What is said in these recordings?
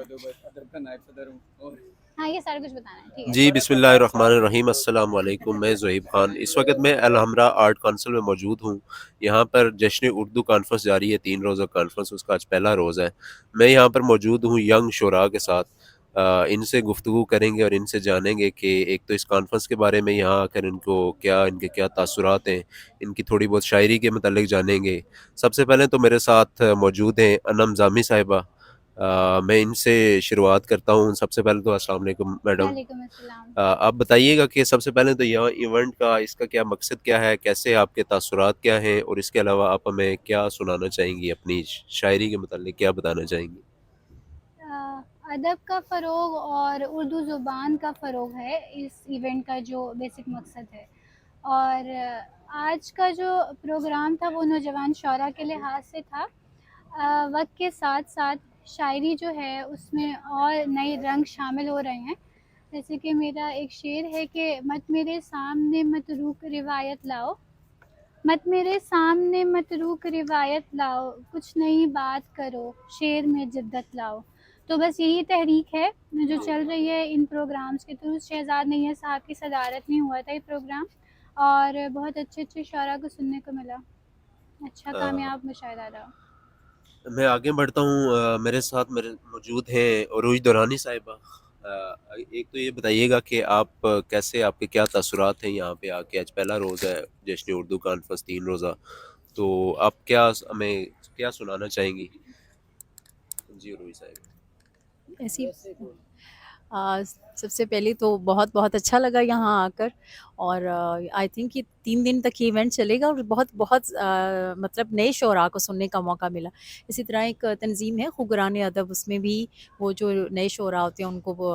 दो, बस अदब का नायब सदर हूँ और हाँ ये सारा कुछ बताना है, ठीक है। जी बिस्मिल्लाहिर्रहमानिर्रहीम, अस्सलाम वालेकुम। मैं ज़ोहिब खान इस वक्त मैं अलहमरा आर्ट काउंसिल में मौजूद हूँ। यहाँ पर जश्न उर्दू कॉन्फ्रेंस जारी है, 3 रोज़ा कॉन्फ्रेंस, उसका आज पहला रोज़ है। मैं यहाँ पर मौजूद हूँ यंग शुरा के साथ। इनसे गुफ्तगू करेंगे और इनसे जानेंगे कि एक तो इस कॉन्फ्रेंस के बारे में यहाँ आकर इनको क्या, इनके क्या तासुरात हैं, इनकी थोड़ी बहुत शायरी के मतलब जानेंगे। सबसे पहले तो मेरे साथ मौजूद हैं अनम जामी साहिबा। मैं इनसे शुरुआत करता हूँ। सबसे पहले तो अस्सलाम वालेकुम मैडम। वालेकुम अस्सलाम। आप बताइएगा कि सबसे पहले तो यह इवेंट का इसका क्या मकसद क्या है, कैसे आपके तासुरात क्या हैं, और इसके अलावा आप हमें क्या सुनाना चाहेंगी, अपनी शायरी के मतलब क्या बताना चाहेंगी? अदब का फ़रोग़ और उर्दू ज़ुबान का फ़रोग़ है इस इवेंट का जो बेसिक मकसद है। और आज का जो प्रोग्राम था वो नौजवान शौरा के लिहाज से था। वक्त के साथ साथ शायरी जो है उसमें और नए रंग शामिल हो रहे हैं। जैसे कि मेरा एक शेर है कि मत मेरे सामने मत रूक रिवायत लाओ, मत मेरे सामने मत रूक रिवायत लाओ, कुछ नई बात करो, शेर में जिद्दत लाओ। तो बस यही तहरीक है जो चल रही है इन प्रोग्राम्स के थ्रू। शहजाद नैयर साहब की सदारत में हुआ था ये प्रोग्राम और बहुत अच्छे अच्छे शुरा को सुनने को मिला। अच्छा अ, कामयाब मुशायरा रहा। मैं आगे बढ़ता हूँ। मेरे साथ मेरे मौजूद हैं उरूज दुरानी साहिबा। एक तो ये बताइएगा कि आप कैसे, आपके क्या तासुरात हैं यहाँ पे आके? आज पहला रोज़ है जश्न उर्दू कॉन्फ्रेंस 3 रोज़ा, तो आप क्या हमें क्या सुनाना चाहेंगी? जी उरूज साहिब। ऐसी सबसे पहले तो बहुत बहुत अच्छा लगा यहाँ आकर। और आई थिंक ये 3 दिन तक ये इवेंट चलेगा और बहुत बहुत मतलब नए शोरा को सुनने का मौका मिला। इसी तरह एक तंजीम है खुगरान अदब, उसमें भी वो जो नए शोरा होते हैं उनको वो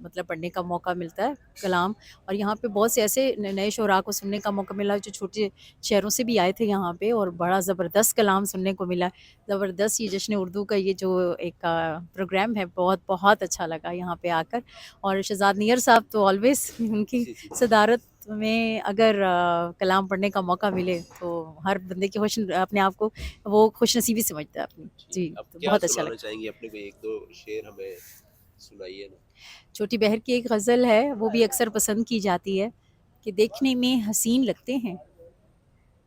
मतलब पढ़ने का मौका मिलता है कलाम। और यहाँ पे बहुत से ऐसे नए शोरा को सुनने का मौका मिला जो छोटे शहरों से भी आए थे यहाँ पे, और बड़ा ज़बरदस्त कलाम सुनने को मिला। ज़बरदस्त ये जश्न उर्दू का ये जो एक प्रोग्राम है बहुत बहुत अच्छा लगा यहाँ पे आकर। और शहजाद नैयर साहब तो ऑलवेज़ उनकी सदारत में अगर कलाम पढ़ने का मौका मिले तो हर बंदे की अपने आप को वो खुश नसीबी समझता है अपनी। जी, आप तो क्या बहुत अच्छा सुनाना लगा। चाहेंगी? अपने को एक दो शेर हमें सुनाइए ना। छोटी बहर की एक गज़ल है, वो भी अक्सर पसंद की जाती है कि देखने में हसीन लगते हैं,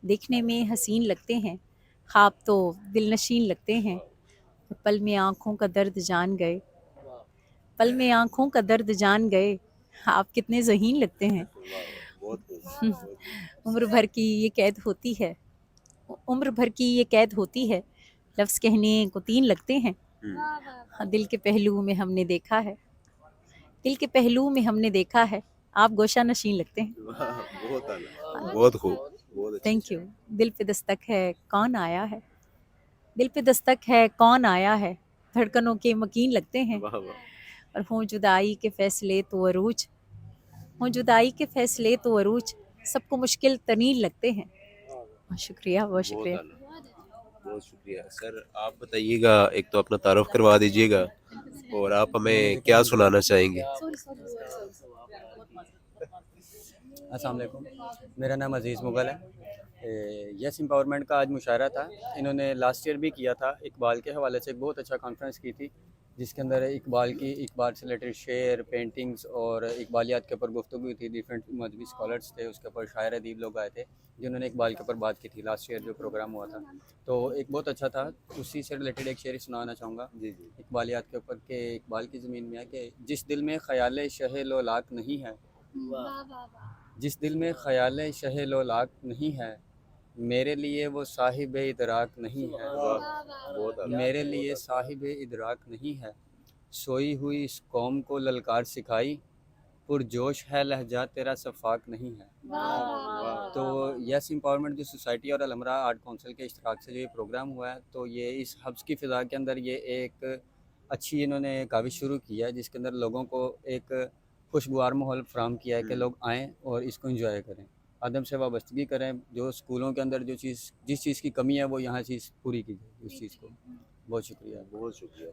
देखने में हसीन लगते हैं, ख्वाब तो दिलनशीन लगते हैं, पल में आँखों का दर्द जान गए, पल में आँखों का दर्द जान गए, आप कितने ज़हीन लगते हैं। वाह वाह, बहुत खूब, बहुत खूब। उम्र भर की ये कैद होती है, उम्र भर की ये कैद होती है, लफ्ज़ कहने को 3 लगते हैं। वाह वाह वाह। हाँ, दिल के पहलू में हमने देखा है, दिल के पहलू में हमने देखा है, आप गोशा नशीन लगते हैं। वाह, बहुत आला, हाँ, बहुत खूब, बहुत अच्छी थैंक यू। शायरी। दिल पे दस्तक है कौन आया है, दिल पे दस्तक है कौन आया है, धड़कनों के मकीन लगते हैं। वाह वाह, और हों जुदाई के फैसले तो अरूज, हों जुदाई के फैसले तो अरूज, सबको मुश्किल तरीन लगते हैं। बहुत शुक्रिया, बहुत बहुत शुक्रिया। आला, बहुत शुक्रिया। सर आप बताइएगा, एक तो अपना तारुफ करवा दीजिएगा और आप हमें क्या सुनाना चाहेंगे? अस्सलाम वालेकुम। मेरा नाम अज़ीज़ मुग़ल है। यस एम्पावरमेंट का आज मुशायरा था। इन्होंने लास्ट ईयर भी किया था, इकबाल के हवाले से एक बहुत अच्छा कॉन्फ्रेंस की थी, जिसके अंदर इकबाल से रिलेटेड शेर, पेंटिंग्स और इकबालियात के ऊपर गुफ्तगू हुई थी। डिफरेंट मजहबी स्कॉलर्स थे, उसके ऊपर शायर अदीब लोग आए थे जिन्होंने इकबाल के ऊपर बात की थी लास्ट ईयर जो प्रोग्राम हुआ था। तो एक बहुत अच्छा था। उसी से रिलेटेड एक शेर सुनाना चाहूँगा जी जी। इकबालियात के ऊपर कि इकबाल की ज़मीन में है कि जिस दिल में ख़याल शह लो लाक नहीं है, वाह वाह वाह। जिस दिल में ख़याल शह लो लाक नहीं है, मेरे लिए वो साहिब इदराक नहीं है, वाह, वाह वाह बहुत वाह। आला, मेरे बहुत लिए आला। साहिब इदराक नहीं है। सोई हुई इस कौम को ललकार सिखाई, पुरजोश है लहजा तेरा सफाक नहीं है। वाह वाह वाह वाह। तो यस एम्पावरमेंट जो सोसाइटी और अलमरा आर्ट काउंसिल के इश्तराक से जो ये प्रोग्राम हुआ है, तो ये इस हब्स की फ़िज़ा के अंदर ये एक अच्छी इन्होंने काविश शुरू की है, जिसके अंदर लोगों को एक खुशगवार माहौल फ़राहम किया है कि लोग आएँ और इसको इंजॉय करें, अदब से वाबस्तगी करें। जो स्कूलों के अंदर जिस चीज़ की कमी है वो यहाँ चीज़ पूरी की जाए उस चीज़ को। बहुत शुक्रिया। बहुत शुक्रिया।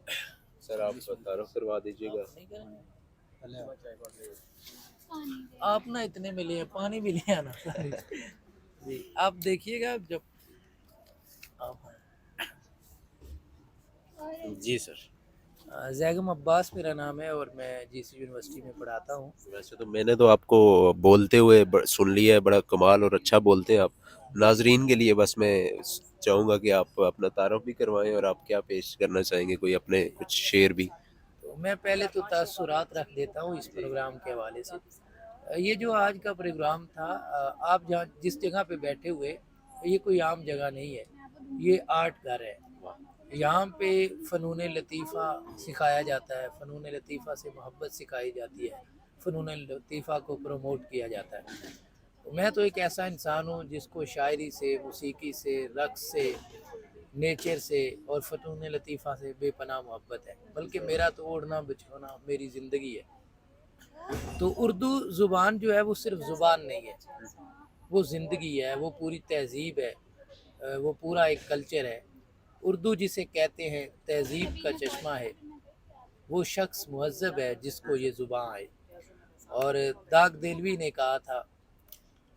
सर आप तारुफ करवा दीजिएगा। आप ना इतने में लिए पानी भी ले आना सारी। जी आप देखिएगा जब आप जी सर। जैगम अब्बास मेरा नाम है और मैं जीसी यूनिवर्सिटी में पढ़ाता हूँ। वैसे तो मैंने तो आपको बोलते हुए सुन लिया है, बड़ा कमाल और अच्छा बोलते हैं आप। नाजरीन के लिए बस मैं चाहूँगा कि आप अपना तारुफ भी करवाएं और आप क्या पेश करना चाहेंगे, कोई अपने कुछ शेर भी। तो मैं पहले तो तासुरात रख देता हूँ इस प्रोग्राम के हवाले से। ये जो आज का प्रोग्राम था, आप जहाँ जिस जगह पे बैठे हुए, ये कोई आम जगह नहीं है, ये आर्ट घर है। यहाँ पे फ़नून लतीफ़ा सिखाया जाता है, फ़नून लतीफ़ा से मोहब्बत सिखाई जाती है, फ़नून लतीफ़ा को प्रमोट किया जाता है। तो मैं तो एक ऐसा इंसान हूँ जिसको शायरी से, मौसीकी से, रक़्स से, नेचर से और फ़नून लतीफ़ा से बेपनाह मोहब्बत है। बल्कि मेरा तो ओढ़ना बिछोना मेरी ज़िंदगी है। तो उर्दू ज़ुबान जो है वो सिर्फ ज़ुबान नहीं है, वो ज़िंदगी है, वो पूरी तहज़ीब है, वो पूरा एक कल्चर है। उर्दू जिसे कहते हैं तहज़ीब का चश्मा है, वो शख्स मुहज़्ज़ब है जिसको ये ज़ुबान आए। और दाग देलवी ने कहा था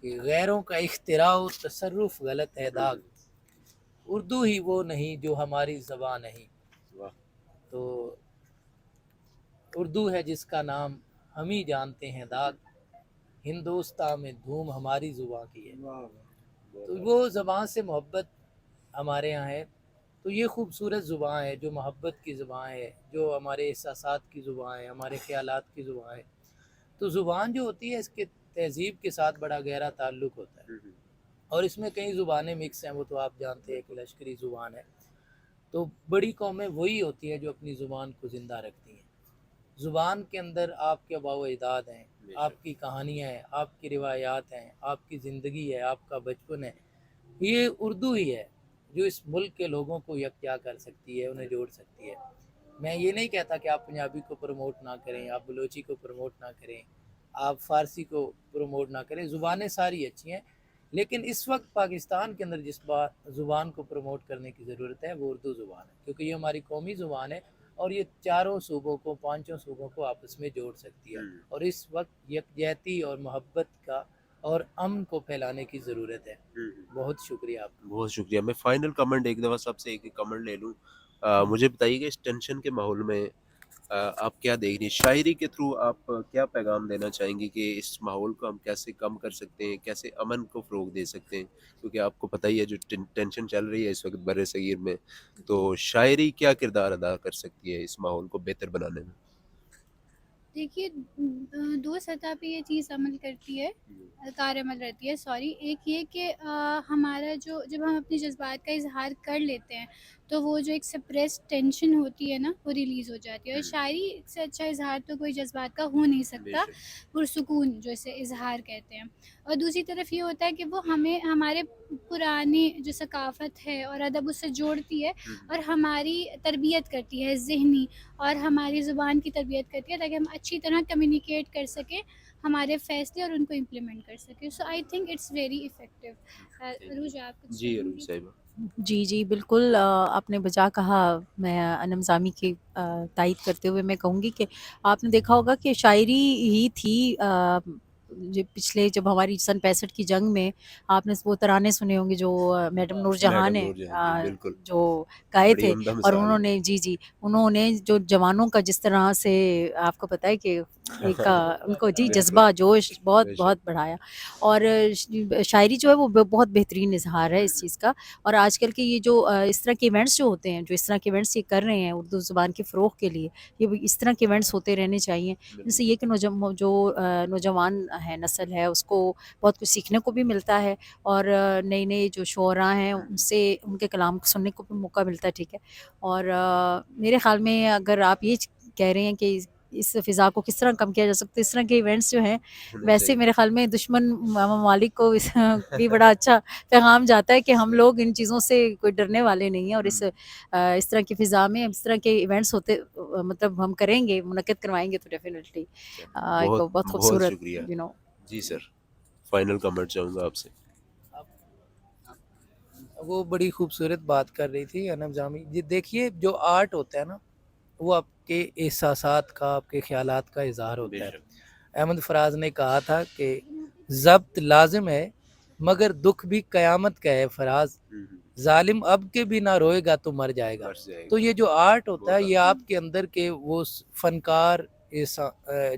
कि गैरों का इख्तिराओ तसर्रुफ़ गलत है दाग, उर्दू ही वो नहीं जो हमारी ज़बान नहीं। तो उर्दू है जिसका नाम हम ही जानते हैं दाग, हिंदुस्तान में धूम हमारी ज़ुबान की है। तो वो ज़बान से मोहब्बत हमारे यहाँ है। तो ये खूबसूरत ज़ुबान है जो मोहब्बत की ज़ुबान है, जो हमारे एहसासात की ज़ुबान है, हमारे ख़यालात की ज़ुबान है। तो ज़ुबान जो होती है इसके तहज़ीब के साथ बड़ा गहरा ताल्लुक़ होता है और इसमें कई ज़ुबानें मिक्स हैं, वो तो आप जानते हैं कि लश्करी ज़ुबान है। तो बड़ी कौमें वही होती हैं जो अपनी ज़ुबान को ज़िंदा रखती हैं। ज़ुबान के अंदर आपके आबाओ अजदाद हैं, आपकी कहानियाँ हैं, आपकी रिवायात हैं, आपकी ज़िंदगी है, आपका बचपन है। ये उर्दू ही है जो इस मुल्क के लोगों को यकजा कर सकती है, उन्हें जोड़ सकती है। मैं ये नहीं कहता कि आप पंजाबी को प्रमोट ना करें, आप बलोची को प्रमोट ना करें, आप फ़ारसी को प्रमोट ना करें, ज़ुबानें सारी अच्छी हैं। लेकिन इस वक्त पाकिस्तान के अंदर जिस ज़ुबान को प्रमोट करने की ज़रूरत है वो उर्दू ज़ुबान है, क्योंकि ये हमारी कौमी ज़ुबान है और ये चारों सूबों को, पांचों सूबों को आपस में जोड़ सकती है। और इस वक्त यकजहती और मोहब्बत का और अमन को फैलाने की ज़रूरत है। बहुत शुक्रिया आपका। बहुत शुक्रिया। मैं फाइनल कमेंट एक दफ़ा सबसे एक कमेंट ले लूँ। मुझे बताइए कि इस टेंशन के माहौल में आप क्या देख रही हैं? शायरी के थ्रू आप क्या पैगाम देना चाहेंगी कि इस माहौल को हम कैसे कम कर सकते हैं, कैसे अमन को फ़रोग़ दे सकते हैं? क्योंकि आपको पता ही है जो टेंशन चल रही है इस वक्त बर्रे सगीर में, तो शायरी क्या किरदार अदा कर सकती है इस माहौल को बेहतर बनाने में? देखिए, दो सतह पे ये चीज़ अमल करती है, कार अमल रहती है, सॉरी। एक ये कि हमारा जो जब हम अपने जज्बात का इजहार कर लेते हैं तो वो जो एक सप्रेस्ड टेंशन होती है ना, वो रिलीज़ हो जाती है। और शायरी से अच्छा इजहार तो कोई जज्बात का हो नहीं सकता, बेशक। पुरसुकून जो इसे इजहार कहते हैं। और दूसरी तरफ ये होता है कि वो हमें हमारे पुरानी जो सकाफ़त है और अदब उससे जोड़ती है और हमारी तरबियत करती है ज़हनी, और हमारी ज़ुबान की तरबियत करती है ताकि हम अच्छी तरह कम्युनिकेट कर सकें हमारे फ़ैसले और उनको इम्प्लीमेंट कर सकें। So I think it's very effective. Arooj, आप कुछ जी, अरूज कहेंगी? साहिबा। जी, जी, बिल्कुल आपने बजा कहा। मैं अनम ज़ामी की तायीद करते हुए मैं कहूँगी कि आपने देखा होगा कि शायरी ही थी जो पिछले जब हमारी सन 65 की जंग में आपने वो तराने सुने होंगे जो मैडम नूरजहाँ मैडम ने नूरजहाँ, जी, बिल्कुल। जो गाए बड़ी थे। उम्दा और मिसाल है। उन्होंने जी, जी, उन्होंने जो जवानों का जिस तरह से आपको पता है कि एक उनको जी बिल्कुल, जज़्बा, जोश बहुत बेशक। बहुत बढ़ाया। और शायरी जो है वो बहुत बेहतरीन इज़हार है इस चीज़ का। और आजकल के ये जो इस तरह के इवेंट्स जो होते हैं, जो इस तरह के इवेंट्स ये कर रहे हैं उर्दू ज़ुबान के फ़रोग़ के लिए, ये भी इस तरह के इवेंट्स होते रहने चाहिए। जिससे ये कि नौजवान है, नस्ल है, उसको बहुत कुछ सीखने को भी मिलता है और नए-नए जो शुअरा हैं उनसे उनके कलाम को सुनने को भी मौका मिलता है, ठीक है। और मेरे ख़्याल में अगर आप ये कह रहे हैं कि इस फ़िज़ा को किस तरह कम किया जा सकता है, इस तरह के इवेंट्स जो हैं, होने वैसे चाहिए। मेरे ख़्याल में दुश्मन ममालिक को इस भी बड़ा अच्छा पैगाम जाता है कि हम लोग इन चीज़ों से कोई डरने वाले नहीं हैं। और इस तरह की फ़िज़ा में इस तरह के इवेंट्स होते मतलब हम करेंगे, मुनक्किद करवाएँगे तो डेफ़िनेटली एक बहुत बहुत बहुत खूबसूरत शुक्रिया। यू नो जी सर, फाइनल कमेंट चाहूँगा आपसे। वो बड़ी खूबसूरत बात कर रही थी अनम जामी जी। देखिए, जो आर्ट होता है ना, वो आपके एहसासात का, आपके ख्यालात का इज़हार होता है। बेशक। अहमद फराज ने कहा था कि ज़ब्त लाज़िम है मगर दुख भी क़यामत का है फराज। ظالم اب کے بھی نہ روئے گا تو مر جائے گا. مر جائے تو گا. یہ جو آرٹ ہوتا ہے بہت یہ آپ کے اندر کے وہ فنکار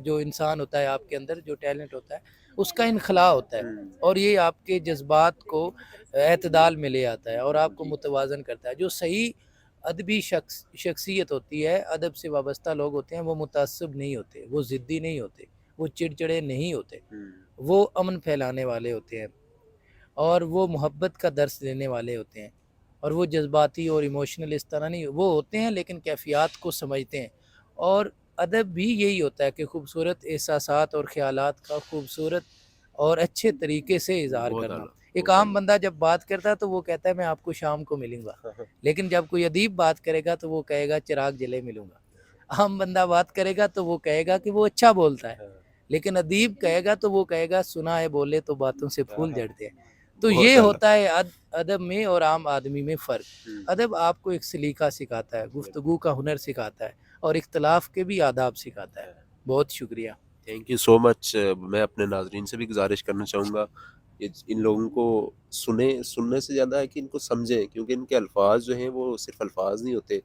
جو انسان ہوتا ہے آپ کے اندر جو ٹیلنٹ ہوتا ہے اس کا انخلاء ہوتا ہے اور یہ آپ کے جذبات کو اعتدال میں لے آتا ہے اور آپ کو متوازن کرتا ہے. جو صحیح ادبی شخصیت ہوتی ہے، ادب سے وابستہ لوگ ہوتے ہیں، وہ متعصب نہیں ہوتے، وہ ضدی نہیں ہوتے، وہ چڑچڑے نہیں ہوتے، وہ امن پھیلانے والے ہوتے ہیں اور وہ محبت کا درس دینے والے ہوتے ہیں اور وہ جذباتی اور ایموشنل اس طرح نہیں وہ ہوتے ہیں لیکن کیفیات کو سمجھتے ہیں. اور ادب بھی یہی ہوتا ہے کہ خوبصورت احساسات اور خیالات کا خوبصورت اور اچھے طریقے سے اظہار بہت کرنا. اعلیٰ. ایک عام بندہ جب بات کرتا ہے تو وہ کہتا ہے میں آپ کو شام کو ملوں گا، لیکن جب کوئی ادیب بات کرے گا تو وہ کہے گا چراغ جلے ملوں گا. عام بندہ بات کرے گا تو وہ کہے گا کہ وہ اچھا بولتا ہے، لیکن ادیب کہے گا تو وہ کہے گا سنا ہے بولے تو باتوں سے پھول جھڑتے ہیں. تو بہت یہ اعلیٰ. ہوتا ہے ادب میں اور عام آدمی میں فرق. ادب آپ کو ایک سلیقہ سکھاتا ہے، گفتگو کا ہنر سکھاتا ہے اور اختلاف کے بھی آداب سکھاتا ہے. بہت شکریہ. تھینک یو سو مچ. میں اپنے ناظرین سے بھی گزارش کرنا چاہوں گا کہ ان لوگوں کو سننے سے زیادہ ہے کہ ان کو سمجھیں، کیونکہ ان کے الفاظ جو ہیں وہ صرف الفاظ نہیں ہوتے،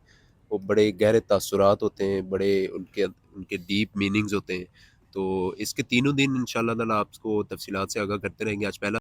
وہ بڑے گہرے تاثرات ہوتے ہیں، بڑے ان کے ڈیپ میننگز ہوتے ہیں. تو اس کے تینوں دن انشاءاللہ تعالیٰ آپ کو تفصیلات سے آگاہ کرتے رہیں گے. آج پہلا